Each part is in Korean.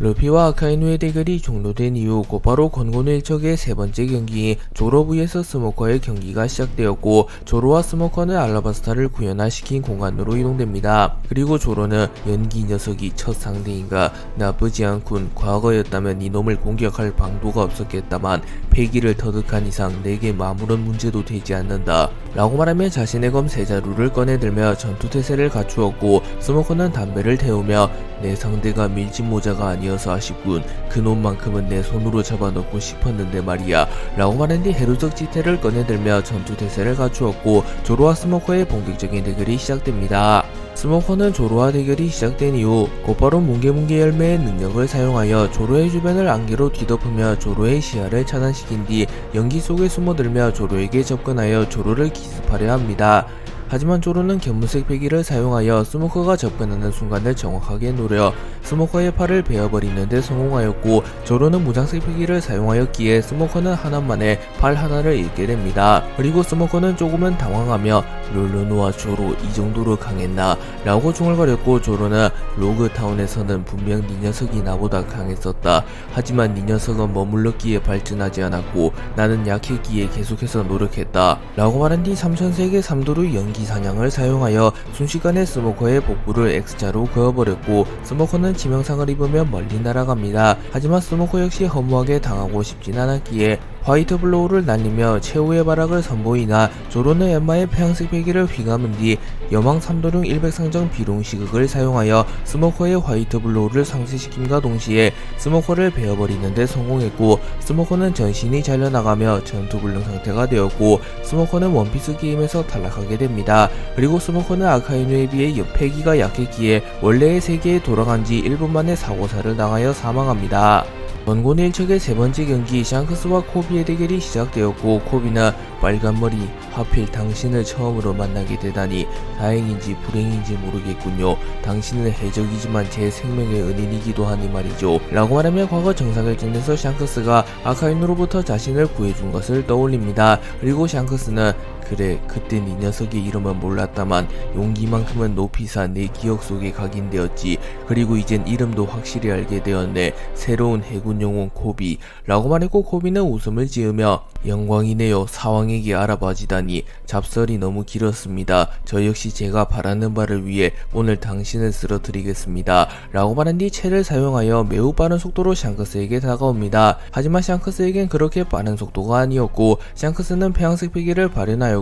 루피와 아카이누의 대결이 종료된 이후 곧바로 건고노 일척의 세 번째 경기 조로 vs 스모커의 경기가 시작되었고, 조로와 스모커는 알라바스타를 구현화시킨 공간으로 이동됩니다. 그리고 조로는 연기 녀석이 첫 상대인가, 나쁘지 않군, 과거였다면 이놈을 공격할 방도가 없었겠다만 패기를 터득한 이상 내게 아무런 문제도 되지 않는다 라고 말하며 자신의 검 세자루를 꺼내들며 전투태세를 갖추었고, 스모커는 담배를 태우며 내 상대가 밀짚모자가 아니어서 아쉽군, 그놈만큼은 내 손으로 잡아놓고 싶었는데 말이야 라고 말한 뒤 해루적 지태를 꺼내들며 전투태세를 갖추었고, 조로와 스모커의 본격적인 대결이 시작됩니다. 스모커는 조로와 대결이 시작된 이후 곧바로 뭉게뭉게 열매의 능력을 사용하여 조로의 주변을 안개로 뒤덮으며 조로의 시야를 차단시킨 뒤 연기 속에 숨어들며 조로에게 접근하여 조로를 기습하려 합니다. 하지만 조로는 견문색 배기를 사용하여 스모커가 접근하는 순간을 정확하게 노려 스모커의 팔을 베어버리는 데 성공하였고, 조로는 무장색 배기를 사용하였기에 스모커는 하나만에 팔 하나를 잃게 됩니다. 그리고 스모커는 조금은 당황하며 롤러노와 조로 이 정도로 강했나 라고 중얼거렸고, 조로는 로그타운에서는 분명 네 녀석이 나보다 강했었다. 하지만 네 녀석은 머물렀기에 발전하지 않았고 나는 약했기에 계속해서 노력했다 라고 말한 뒤 3000색의 삼도루 연기 사냥을 사용하여 순식간에 스모커의 복부를 X자로 그어버렸고, 스모커는 치명상을 입으며 멀리 날아갑니다. 하지만 스모커 역시 허무하게 당하고 싶진 않았기에 화이트 블로우를 날리며 최후의 발악을 선보이나, 조로는 엠마의 폐양색 배기를 휘감은 뒤 여망 3도룡 100상정 비룡 시극을 사용하여 스모커의 화이트 블로우를 상쇄시킴과 동시에 스모커를 베어버리는 데 성공했고, 스모커는 전신이 잘려나가며 전투불능 상태가 되었고, 스모커는 원피스 게임에서 탈락하게 됩니다. 그리고 스모커는 아카이누에 비해 패기가 약했기에 원래의 세계에 돌아간 지 1분 만에 사고사를 당하여 사망합니다. 건고노 일척의 세 번째 경기 샹크스와 코비의 대결이 시작되었고, 코비는 빨간머리, 하필 당신을 처음으로 만나게 되다니 다행인지 불행인지 모르겠군요. 당신은 해적이지만 제 생명의 은인이기도 하니 말이죠 라고 말하며 과거 정사결전에서 샹크스가 아카이누로부터 자신을 구해준 것을 떠올립니다. 그리고 샹크스는 그래, 그땐 이 녀석의 이름은 몰랐다만 용기만큼은 높이 산 내 기억 속에 각인되었지. 그리고 이젠 이름도 확실히 알게 되었네. 새로운 해군 영웅 코비 라고 말했고, 코비는 웃음을 지으며 영광이네요. 사왕에게 알아봐지다니. 잡설이 너무 길었습니다. 저 역시 제가 바라는 바를 위해 오늘 당신을 쓰러뜨리겠습니다 라고 말한 뒤 채를 사용하여 매우 빠른 속도로 샹크스에게 다가옵니다. 하지만 샹크스에겐 그렇게 빠른 속도가 아니었고, 샹크스는 폐양색 패기를 발현하여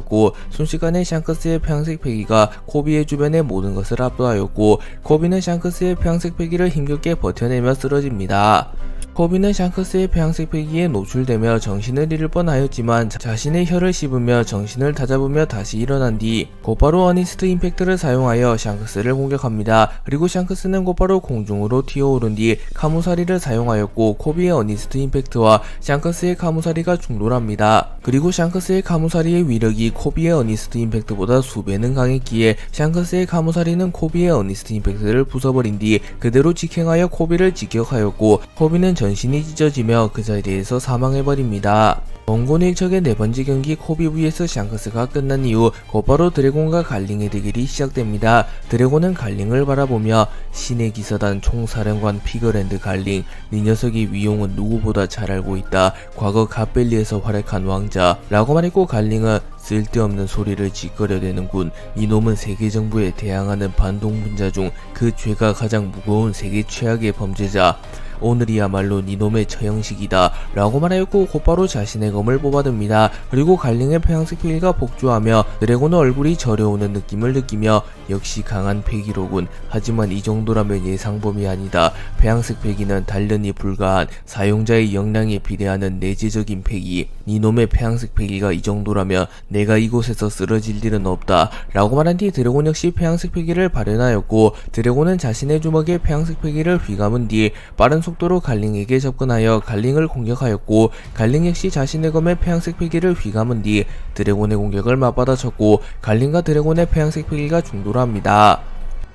순식간에 샹크스의 폐양색 패기가 코비의 주변의 모든 것을 압도하였고, 코비는 샹크스의 폐양색 패기를 힘겹게 버텨내며 쓰러집니다. 코비는 샹크스의 폐양색 패기에 노출되며 정신을 잃을 뻔하였지만 자신의 혀를 씹으며 정신을 다잡으며 다시 일어난 뒤 곧바로 어니스트 임팩트를 사용하여 샹크스를 공격합니다. 그리고 샹크스는 곧바로 공중으로 튀어오른 뒤 카무사리를 사용하였고, 코비의 어니스트 임팩트와 샹크스의 카무사리가 충돌합니다. 그리고 샹크스의 카무사리의 위력이 코비의 어니스트 임팩트보다 수배는 강했기에 샹크스의 카무사리는 코비의 어니스트 임팩트를 부숴버린 뒤 그대로 직행하여 코비를 직격하였고, 코비는 전신이 찢어지며 그 자리에서 사망해버립니다. 건고노 일척의 네 번째 경기 코비 vs 샹크스가 끝난 이후 곧바로 드래곤과 갈링의 대결이 시작됩니다. 드래곤은 갈링을 바라보며 신의 기사단 총사령관 피거랜드 갈링, 네 녀석의 위용은 누구보다 잘 알고 있다. 과거 갓벨리에서 활약한 왕자 라고 말했고, 갈링은 쓸데없는 소리를 짓거려대는군. 이놈은 세계정부에 대항하는 반동분자 중 그 죄가 가장 무거운 세계 최악의 범죄자. 오늘이야말로 니놈의 처형식이다 라고 말하였고, 곧바로 자신의 검을 뽑아듭니다. 그리고 갈링의 폐양색 패기가 복주하며 드래곤의 얼굴이 저려오는 느낌을 느끼며 역시 강한 패기로군. 하지만 이 정도라면 예상범위 아니다. 폐양색 패기는 단련이 불가한 사용자의 역량에 비례하는 내재적인 패기. 니놈의 폐양색 패기가 이 정도라면 내가 이곳에서 쓰러질 일은 없다 라고 말한 뒤 드래곤 역시 폐양색 패기를 발현하였고, 드래곤은 자신의 주먹에 폐양색 패기를 휘감은 뒤 빠른 속도로 갈링에게 접근하여 갈링을 공격하였고, 갈링 역시 자신의 검에 폐양색 패기를 휘감은 뒤 드래곤의 공격을 맞받아쳤고, 갈링과 드래곤의 폐양색 패기가 충돌합니다.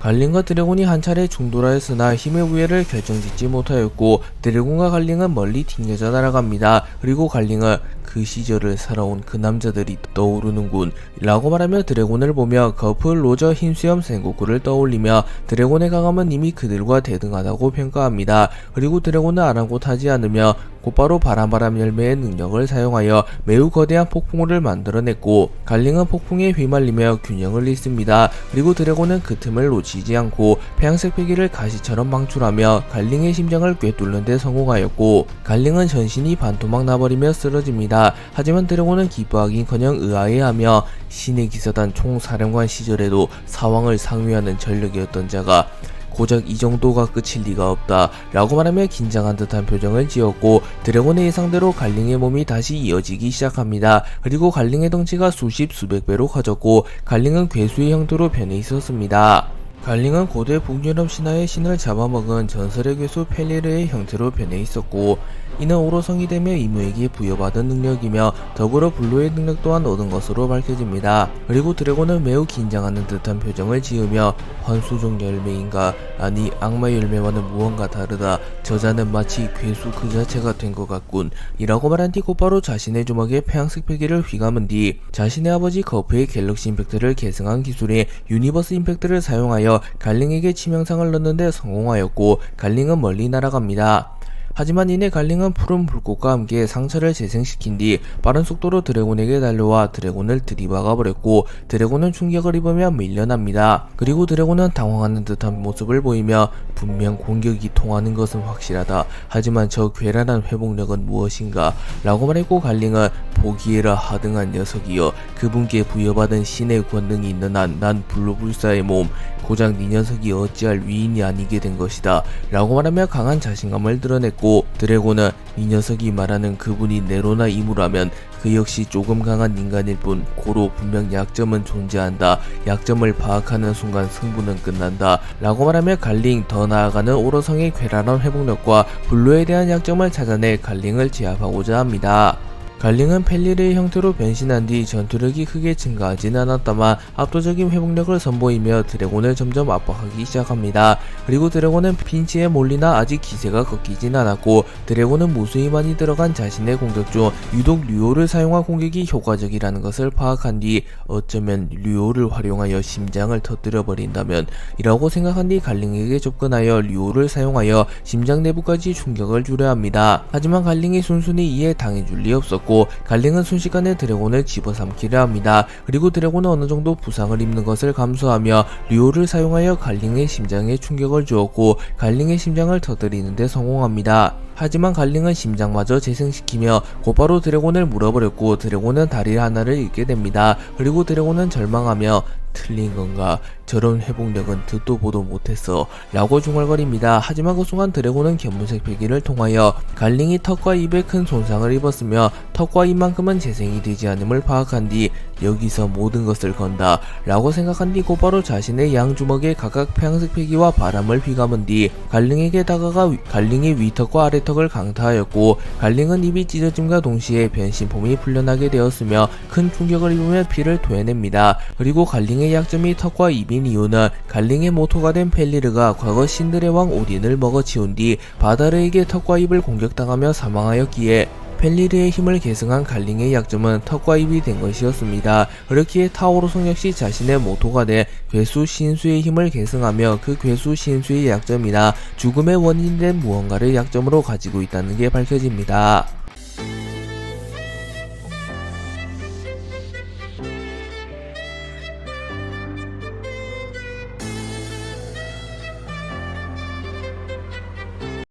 갈링과 드래곤이 한 차례 충돌하였으나 힘의 우애를 결정짓지 못하였고 드래곤과 갈링은 멀리 튕겨져 날아갑니다. 그리고 갈링은 그 시절을 살아온 그 남자들이 떠오르는군 라고 말하며 드래곤을 보며 거풀, 로저, 흰수염, 센고쿠를 떠올리며 드래곤의 강함은 이미 그들과 대등하다고 평가합니다. 그리고 드래곤은 아랑곳하지 않으며 곧바로 바람바람 열매의 능력을 사용하여 매우 거대한 폭풍우를 만들어냈고 갈링은 폭풍에 휘말리며 균형을 잃습니다. 그리고 드래곤은 그 틈을 놓치지 않고 태양색 패기를 가시처럼 방출하며 갈링의 심장을 꿰뚫는 데 성공하였고 갈링은 전신이 반토막 나버리며 쓰러집니다. 하지만 드래곤은 기뻐하긴커녕 의아해하며 신의 기사단 총사령관 시절에도 사왕을 상위하는 전력이었던 자가 고작 이 정도가 끝일 리가 없다 라고 말하며 긴장한 듯한 표정을 지었고 드래곤의 예상대로 갈링의 몸이 다시 이어지기 시작합니다. 그리고 갈링의 덩치가 수십 수백 배로 커졌고 갈링은 괴수의 형태로 변해 있었습니다. 갈링은 고대 북유럽 신화의 신을 잡아먹은 전설의 괴수 펠리르의 형태로 변해 있었고 이는 오로성이 되며 이무에게 부여받은 능력이며 더불어 블루의 능력 또한 얻은 것으로 밝혀집니다. 그리고 드래곤은 매우 긴장하는 듯한 표정을 지으며 환수종 열매인가 아니 악마 열매와는 무언가 다르다. 저자는 마치 괴수 그 자체가 된 것 같군 이라고 말한 뒤 곧바로 자신의 주먹에 폐양색 패기를 휘감은 뒤 자신의 아버지 거프의 갤럭시 임팩트를 계승한 기술인 유니버스 임팩트를 사용하여 갈링에게 치명상을 넣는데 성공하였고 갈링은 멀리 날아갑니다. 하지만 이내 갈링은 푸른 불꽃과 함께 상처를 재생시킨 뒤 빠른 속도로 드래곤에게 달려와 드래곤을 들이박아버렸고 드래곤은 충격을 입으며 밀려납니다. 그리고 드래곤은 당황하는 듯한 모습을 보이며 분명 공격이 통하는 것은 확실하다. 하지만 저 괴랄한 회복력은 무엇인가? 라고 말했고 갈링은 보기에라 하등한 녀석이여 그분께 부여받은 신의 권능이 있는 한 난 불로불사의 몸 고작 네 녀석이 어찌할 위인이 아니게 된 것이다 라고 말하며 강한 자신감을 드러냈고 드래곤은 이 녀석이 말하는 그분이 네로나 이무라면 그 역시 조금 강한 인간일 뿐 고로 분명 약점은 존재한다. 약점을 파악하는 순간 승부는 끝난다 라고 말하며 갈링 더 나아가는 오로성의 괴랄한 회복력과 블루에 대한 약점을 찾아내 갈링을 제압하고자 합니다. 갈링은 펠리르의 형태로 변신한 뒤 전투력이 크게 증가하진 않았다만 압도적인 회복력을 선보이며 드래곤을 점점 압박하기 시작합니다. 그리고 드래곤은 핀치에 몰리나 아직 기세가 꺾이진 않았고 드래곤은 무수히 많이 들어간 자신의 공격 중 유독 류오를 사용한 공격이 효과적이라는 것을 파악한 뒤 어쩌면 류오를 활용하여 심장을 터뜨려 버린다면 이라고 생각한 뒤 갈링에게 접근하여 류오를 사용하여 심장 내부까지 충격을 주려 합니다. 하지만 갈링이 순순히 이에 당해줄 리 없었고 갈링은 순식간에 드래곤을 집어삼키려 합니다. 그리고 드래곤은 어느정도 부상을 입는 것을 감수하며 류오를 사용하여 갈링의 심장에 충격을 주었고 갈링의 심장을 터뜨리는 데 성공합니다. 하지만 갈링은 심장마저 재생시키며 곧바로 드래곤을 물어버렸고 드래곤은 다리 하나를 잃게 됩니다. 그리고 드래곤은 절망하며 틀린 건가? 저런 회복력은 듣도 보도 못했어 라고 중얼거립니다. 하지만 그 순간 드래곤은 견문색 패기를 통하여 갈링이 턱과 입에 큰 손상을 입었으며 턱과 입만큼은 재생이 되지 않음을 파악한 뒤 여기서 모든 것을 건다 라고 생각한 뒤 곧바로 자신의 양주먹에 각각 폐양색 패기와 바람을 휘감은 뒤 갈링에게 다가가 갈링의 위턱과 아래턱을 강타하였고 갈링은 입이 찢어짐과 동시에 변신폼이 풀려나게 되었으며 큰 충격을 입으며 피를 토해냅니다. 그리고 갈링의 약점이 턱과 입인 이유는 갈링의 모토가 된 펠리르가 과거 신들의 왕 오딘을 먹어치운 뒤 바다르에게 턱과 입을 공격당하며 사망하였기에 펠리르의 힘을 계승한 갈링의 약점은 턱과 입이 된 것이었습니다. 그렇기에 타오로성 역시 자신의 모토가 된 괴수 신수의 힘을 계승하며 그 괴수 신수의 약점이나 죽음의 원인이 된 무언가를 약점으로 가지고 있다는 게 밝혀집니다.